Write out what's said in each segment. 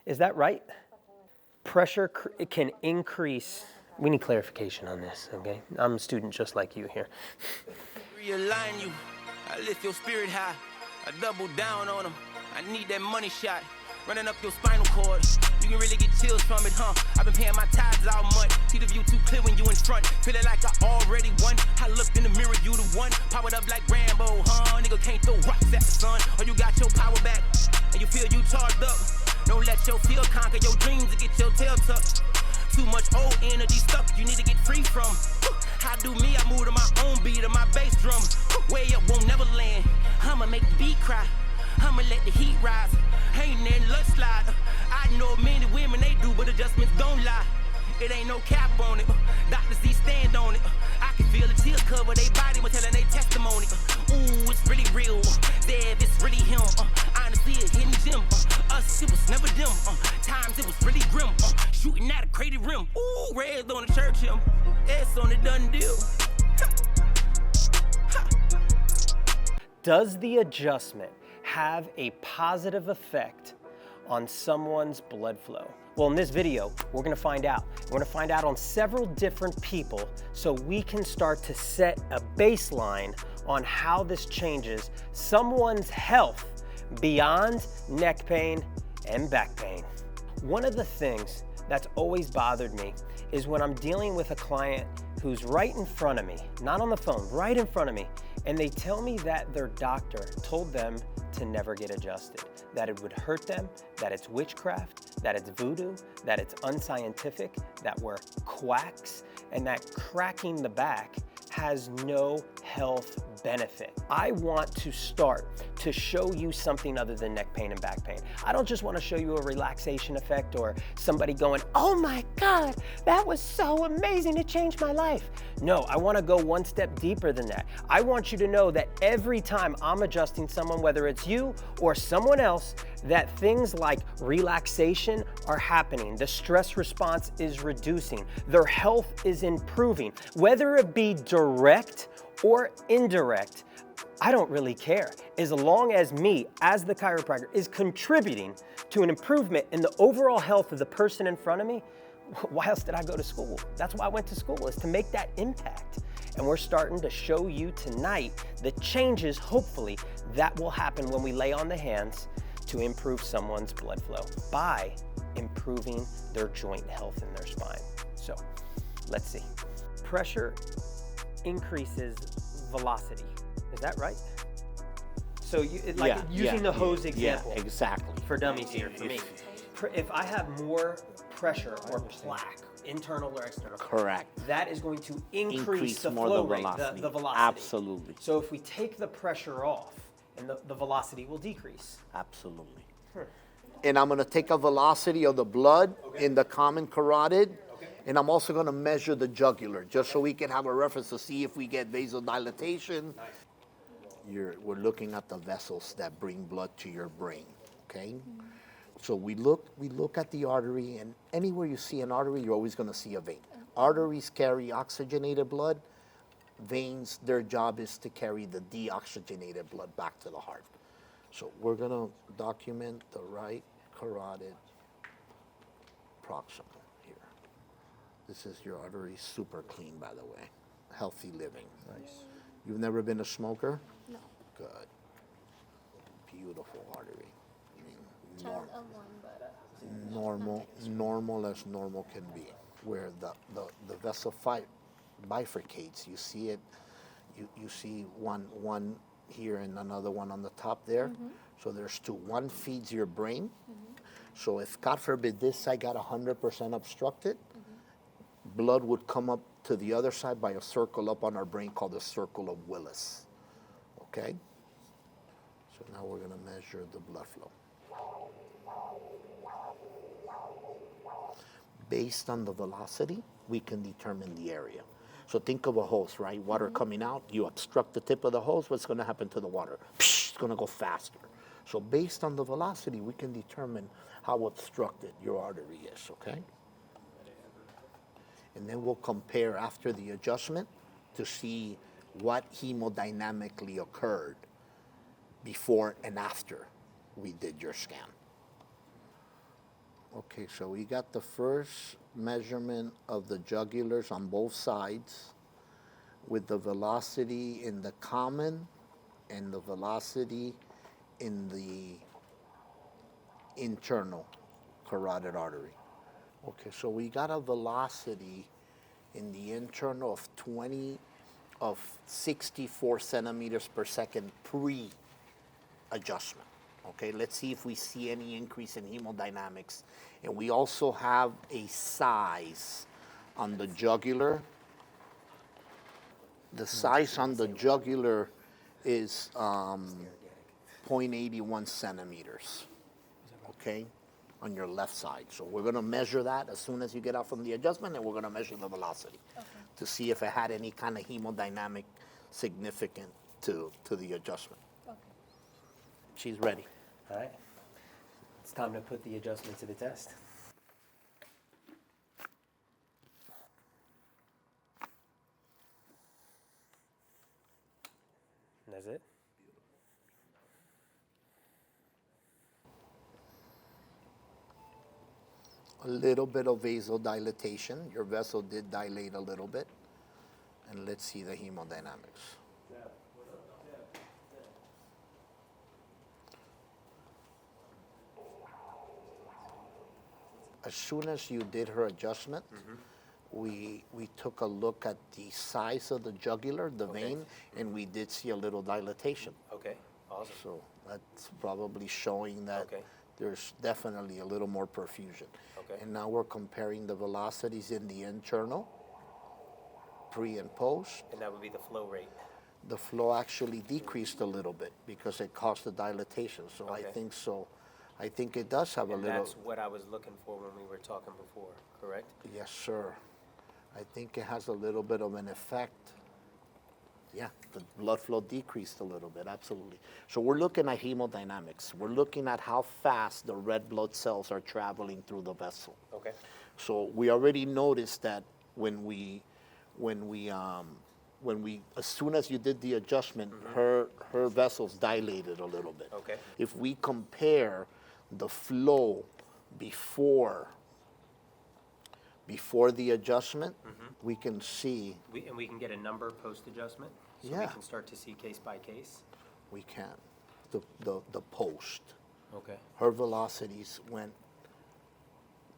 Is that right? Pressure it can increase. We need clarification on this, okay? I'm a student just like you here. Realign you. I lift your spirit high. I double down on them. I need that money shot. Running up your spinal cord. You can really get chills from it, huh? I've been paying my tithes all month. See the view too clear when you in front. Feeling like I already won. I looked in the mirror, you the one. Powered up like Rambo, huh? Nigga can't throw rocks at the sun. Or you got your power back and you feel you charged up. Don't let your fear conquer your dreams and get your tail tucked. Too much old energy stuck, you need to get free from. I do me, I move to my own beat of my bass drum. Way up won't never land. I'ma make the beat cry. I'ma let the heat rise. Ain't nothing, let's slide. I know many women they do, but adjustments don't lie. It ain't no cap on it. Doctors see stand on it. I can feel the tears cover they body when telling they testimony. Ooh, it's really real. Dev, it's really him. Honestly, a hidden gem. Us, it was never them. Times it was really grim. Shooting at a crazy rim. Ooh, red on the church him. S on the done deal. Does the adjustment have a positive effect on someone's blood flow? Well, in this video, we're gonna find out. We're gonna find out on several different people so we can start to set a baseline on how this changes someone's health beyond neck pain and back pain. One of the things that's always bothered me is when I'm dealing with a client who's right in front of me, not on the phone, right in front of me, and they tell me that their doctor told them to never get adjusted, that it would hurt them, that it's witchcraft, that it's voodoo, that it's unscientific, that we're quacks, and that cracking the back has no health benefit. I want to start to show you something other than neck pain and back pain. I don't just want to show you a relaxation effect or somebody going, oh my God, that was so amazing, it changed my life. No, I want to go one step deeper than that. I want you to know that every time I'm adjusting someone, whether it's you or someone else, that things like relaxation are happening, the stress response is reducing, their health is improving, whether it be direct or indirect. I don't really care. As long as me, as the chiropractor, is contributing to an improvement in the overall health of the person in front of me, why else did I go to school? That's why I went to school, is to make that impact. And we're starting to show you tonight the changes, hopefully, that will happen when we lay on the hands to improve someone's blood flow by improving their joint health in their spine. So let's see. Pressure increases velocity. Is that right? So using the hose example. Yeah, exactly. For dummies here, for me. If I have more pressure or plaque, internal or external. Correct. That is going to increase the more flow the rate, velocity. the velocity. Absolutely. So if we take the pressure off, and the velocity will decrease. Absolutely. And I'm going to take a velocity of the blood in the common carotid. And I'm also going to measure the jugular, just so we can have a reference to see if we get vasodilatation. We're looking at the vessels that bring blood to your brain, okay? So we look at the artery, and anywhere you see an artery, you're always going to see a vein. Arteries carry oxygenated blood. Veins, their job is to carry the deoxygenated blood back to the heart. So we're going to document the right carotid proximal here. This is your artery, super clean, by the way. Healthy living. Nice. You've never been a smoker? No. Good. Beautiful artery. I mean, Child of one, but normal as normal can be. Where the vessel bifurcates, you see it, you see one here and another one on the top there. So there's two. One feeds your brain. So if, God forbid, this side got 100% obstructed, blood would come up to the other side by a circle up on our brain called the circle of Willis. Okay? So now we're going to measure the blood flow. Based on the velocity, we can determine the area. So think of a hose, right? Water coming out, you obstruct the tip of the hose, what's going to happen to the water? It's going to go faster. So based on the velocity, we can determine how obstructed your artery is, okay? And then we'll compare after the adjustment to see what hemodynamically occurred before and after we did your scan. Okay, so we got the first measurement of the jugulars on both sides with the velocity in the common and the velocity in the internal carotid artery. Okay, so we got a velocity in the internal of 64 centimeters per second pre-adjustment. Okay, let's see if we see any increase in hemodynamics. And we also have a size on the jugular. The size on the jugular is 0.81 centimeters, okay, on your left side. So we're going to measure that as soon as you get out from the adjustment, and we're going to measure the velocity to see if it had any kind of hemodynamic significant to the adjustment. Okay. She's ready. All right. It's time to put the adjustment to the test. And that's it. A little bit of vasodilatation. Your vessel did dilate a little bit. And let's see the hemodynamics. As soon as you did her adjustment, we took a look at the size of the jugular, the vein, and we did see a little dilatation. Okay, awesome. So that's probably showing that there's definitely a little more perfusion. Okay. And now we're comparing the velocities in the internal, pre and post. And that would be the flow rate. The flow actually decreased a little bit because it caused the dilatation. So I think so. I think it does have a little. That's what I was looking for when we were talking before, correct? Yes, sir. I think it has a little bit of an effect. Yeah, the blood flow decreased a little bit, absolutely. So we're looking at hemodynamics. We're looking at how fast the red blood cells are traveling through the vessel. Okay. So we already noticed that when we as soon as you did the adjustment, her vessels dilated a little bit. Okay. If we compare the flow before the adjustment, we can see. And we can get a number post-adjustment? So we can start to see case by case? We can. The post. Okay. Her velocities went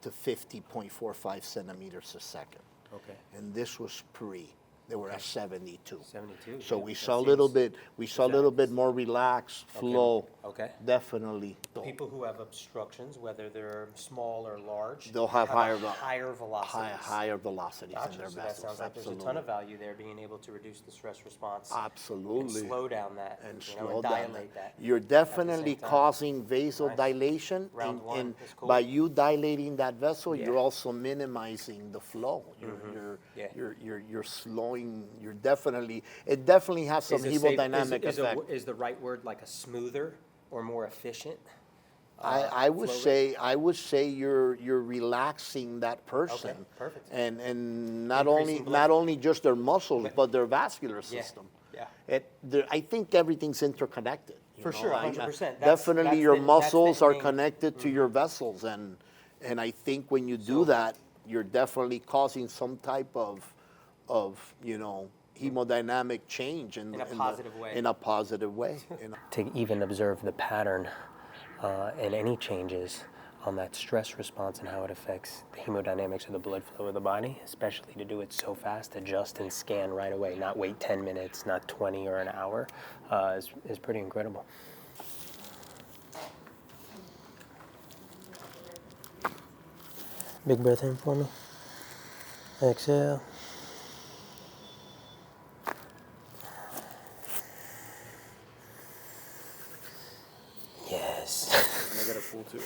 to 50.45 centimeters a second. Okay. And this was pre. They were at 72. 72. So yeah, we that saw a little seems- bit. We saw a little bit more relaxed flow. Okay. Definitely. People who have obstructions, whether they're small or large, They'll have higher velocities. higher velocities in Gotcha. their So that vessels. sounds like there's a ton of value there, being able to reduce the stress response. Absolutely. And slow down that. And you know, slow and down dilate that. You're definitely time. causing vasodilation, Round one and is cool. by you dilating that vessel, Yeah. you're also minimizing the flow. You're slowing. It definitely has some hemodynamic effect. Is the right word like a smoother or more efficient? I would flow say you're relaxing that person. Okay, perfect. And not Increasing blood only just their muscles, but their vascular system. Yeah. I think everything's interconnected. you For know. sure, 100%. Definitely, your muscles the are thing. connected to your vessels, and I think when you do that, you're definitely causing some type of hemodynamic change in a positive way. In a positive way. To even observe the pattern and any changes on that stress response and how it affects the hemodynamics of the blood flow of the body, especially to do it so fast, adjust and scan right away, not wait 10 minutes, not 20 or an hour, is pretty incredible. Big breath in for me. Exhale. Yes. I got a full too.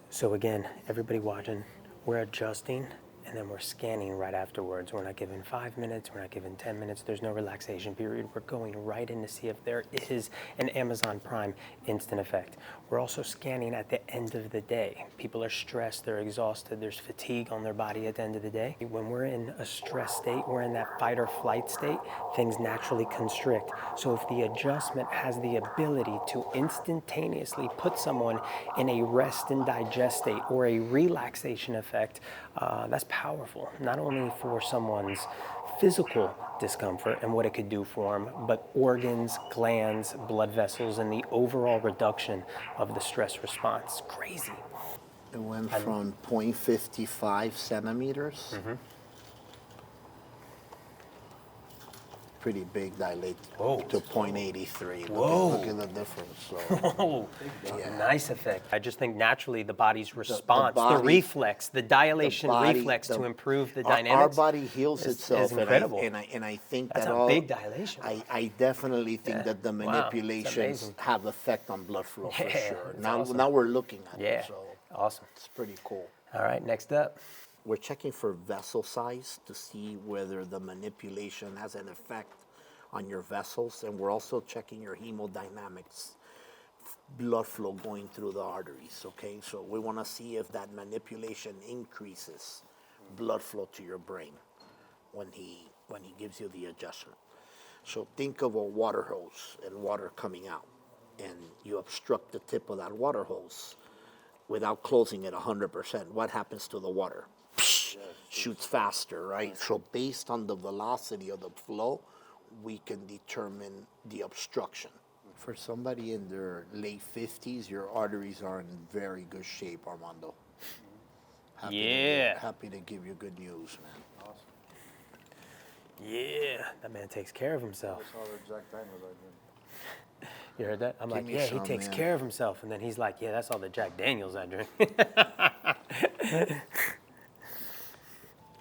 So again, everybody watching, we're adjusting, and and then we're scanning right afterwards. We're not given 5 minutes, we're not given 10 minutes, there's no relaxation period. We're going right in to see if there is an Amazon Prime instant effect. We're also scanning at the end of the day. People are stressed, they're exhausted, there's fatigue on their body at the end of the day. When we're in a stress state, we're in that fight or flight state, things naturally constrict. So if the adjustment has the ability to instantaneously put someone in a rest and digest state or a relaxation effect, that's powerful, not only for someone's physical discomfort and what it could do for them, but organs, glands, blood vessels, and the overall reduction of the stress response. Crazy. It went from 0.55 centimeters. Pretty big dilate to 0.83. Look at the difference. So, Nice effect. I just think naturally the body's response, the reflex, the dilation reflex to improve the dynamics. Our body heals itself. Is incredible. And I think that's that a big dilation. I definitely think that the manipulations have effect on blood flow for sure. Now we're looking at it. So awesome. It's pretty cool. All right, next up. We're checking for vessel size to see whether the manipulation has an effect on your vessels, and we're also checking your hemodynamics, blood flow going through the arteries, okay? So we want to see if that manipulation increases blood flow to your brain when he gives you the adjustment. So think of a water hose and water coming out, and you obstruct the tip of that water hose without closing it 100%. What happens to the water? Shoots faster, right? So based on the velocity of the flow, we can determine the obstruction. For somebody in their late 50s, your arteries are in very good shape, Armando. Happy to give you good news, man. Awesome. Yeah, that man takes care of himself. I saw the exact time was I drink. You heard that? I'm like, me he some, takes man. care of himself. And then he's like, yeah, that's all the Jack Daniels I drink.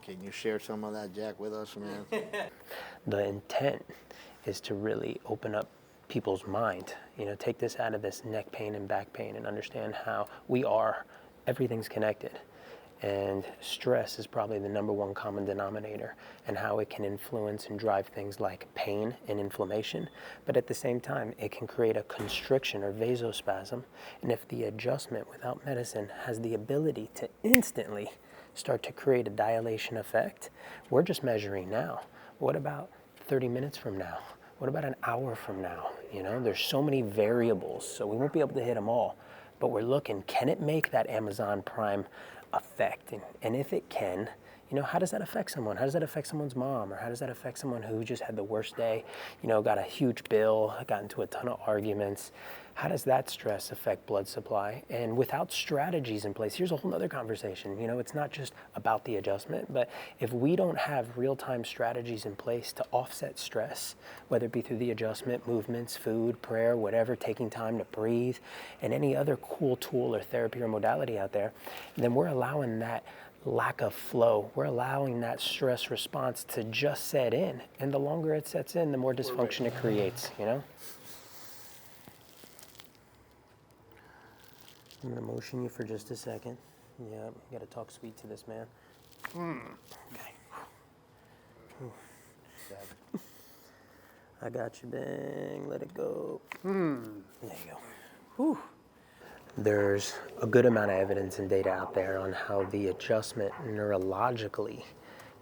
Can you share some of that, Jack, with us, man? The intent is to really open up people's mind. You know, take this out of this neck pain and back pain and understand how everything's connected. And stress is probably the #1 common denominator, and how it can influence and drive things like pain and inflammation. But at the same time, it can create a constriction or vasospasm. And if the adjustment without medicine has the ability to instantly start to create a dilation effect, we're just measuring now. What about 30 minutes from now? What about an hour from now? You know, there's so many variables, so we won't be able to hit them all. But we're looking, can it make that Amazon Prime effect? And if it can, you know, how does that affect someone? How does that affect someone's mom? Or how does that affect someone who just had the worst day, you know, got a huge bill, got into a ton of arguments? How does that stress affect blood supply? And without strategies in place, here's a whole other conversation. You know, it's not just about the adjustment, but if we don't have real-time strategies in place to offset stress, whether it be through the adjustment, movements, food, prayer, whatever, taking time to breathe, and any other cool tool or therapy or modality out there, then we're allowing that lack of flow. We're allowing that stress response to just set in. And the longer it sets in, the more dysfunction it creates, you know? I'm gonna motion you for just a second. Yeah, you gotta talk sweet to this man. Okay. I got you, bang, let it go. There you go. Whew. There's a good amount of evidence and data out there on how the adjustment neurologically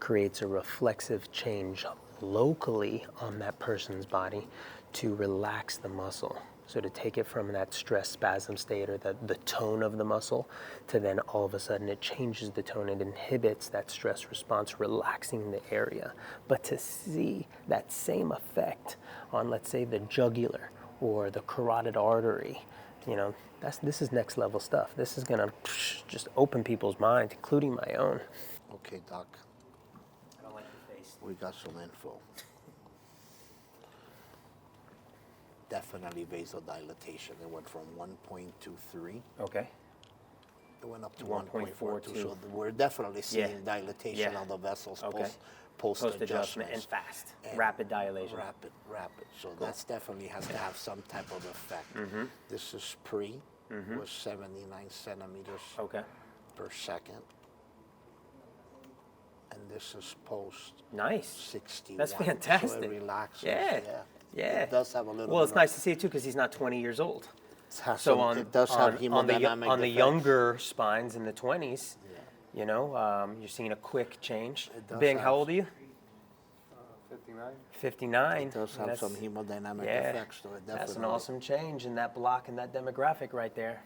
creates a reflexive change locally on that person's body to relax the muscle. So to take it from that stress spasm state or the tone of the muscle to then all of a sudden it changes the tone, it inhibits that stress response, relaxing the area. But to see that same effect on, let's say, the jugular or the carotid artery, you know, this is next level stuff. This is gonna just open people's minds, including my own. Okay, Doc. I don't like your face. We got some info. Definitely vasodilatation. It went from 1.23. Okay. It went up to 1.42. 1.42. So we're definitely seeing dilatation of the vessels post adjustment and fast, rapid dilation. Rapid. So that's definitely has to have some type of effect. This is was 79 centimeters per second. this is post Nice. 61. That's fantastic. So it relaxes. Yeah. It does have a little. Well, it's nice to see it too because he's not 20 years old. It does have hemodynamic on the effects. younger spines in the 20s, you know, you're seeing a quick change. does Bing, have- how old are you? 59. 59. It does have That's- some hemodynamic yeah, effects to it. Definitely. That's an awesome change in that block and that demographic right there.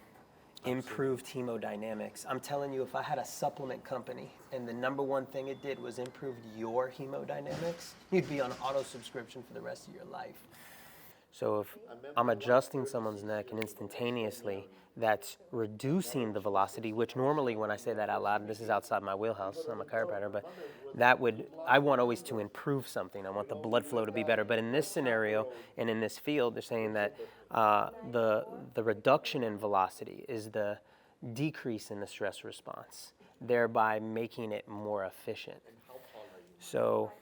Improved hemodynamics. I'm telling you, if I had a supplement company and the number one thing it did was improve your hemodynamics, you'd be on auto subscription for the rest of your life. So if I'm adjusting someone's neck and instantaneously that's reducing the velocity, which normally when I say that out loud, this is outside my wheelhouse, I'm a chiropractor, but I want always to improve something. I want the blood flow to be better. But in this scenario and in this field, they're saying that the reduction in velocity is the decrease in the stress response, thereby making it more efficient. So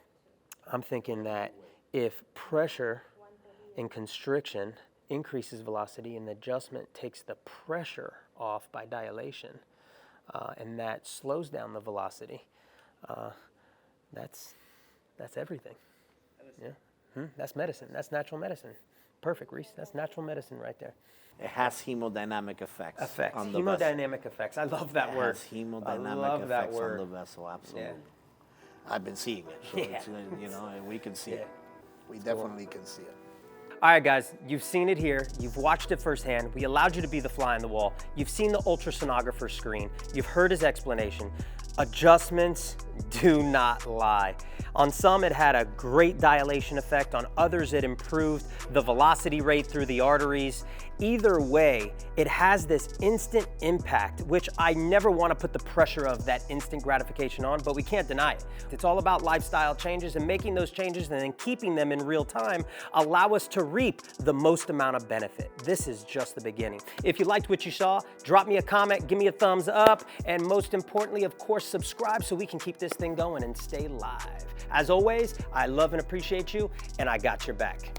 I'm thinking that if pressure and constriction increases velocity and the adjustment takes the pressure off by dilation, and that slows down the velocity, that's everything. Yeah. That's medicine. That's natural medicine. Perfect, Reese. That's natural medicine right there. It has hemodynamic effects. On the Hemodynamic effects. I love that word. It has hemodynamic I love that effects word. on the vessel, absolutely. Yeah. I've been seeing it, so it's, you know, and we can see it. We definitely can see it. All right, guys, you've seen it here. You've watched it firsthand. We allowed you to be the fly on the wall. You've seen the ultrasonographer screen. You've heard his explanation. Adjustments do not lie. On some, it had a great dilation effect. On others, it improved the velocity rate through the arteries. Either way, it has this instant impact, which I never want to put the pressure of that instant gratification on, but we can't deny it. It's all about lifestyle changes, and making those changes and then keeping them in real time allow us to reap the most amount of benefit. This is just the beginning. If you liked what you saw, drop me a comment, give me a thumbs up, and most importantly, of course, subscribe so we can keep this thing going and stay live. As always, I love and appreciate you, and I got your back.